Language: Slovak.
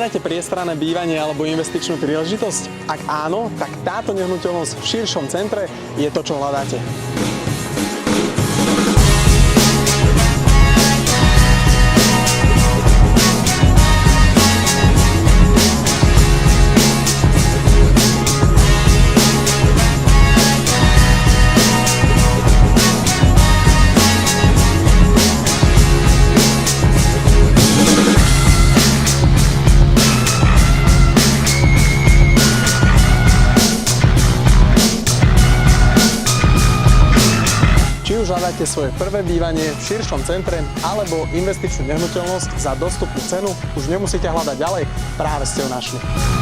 Hľadáte priestranné bývanie alebo investičnú príležitosť? Ak áno, tak táto nehnuteľnosť v širšom centre je to, čo hľadáte. Či už hľadáte svoje prvé bývanie v širšom centre alebo investičnú nehnuteľnosť za dostupnú cenu, už nemusíte hľadať ďalej, práve ste ju našli.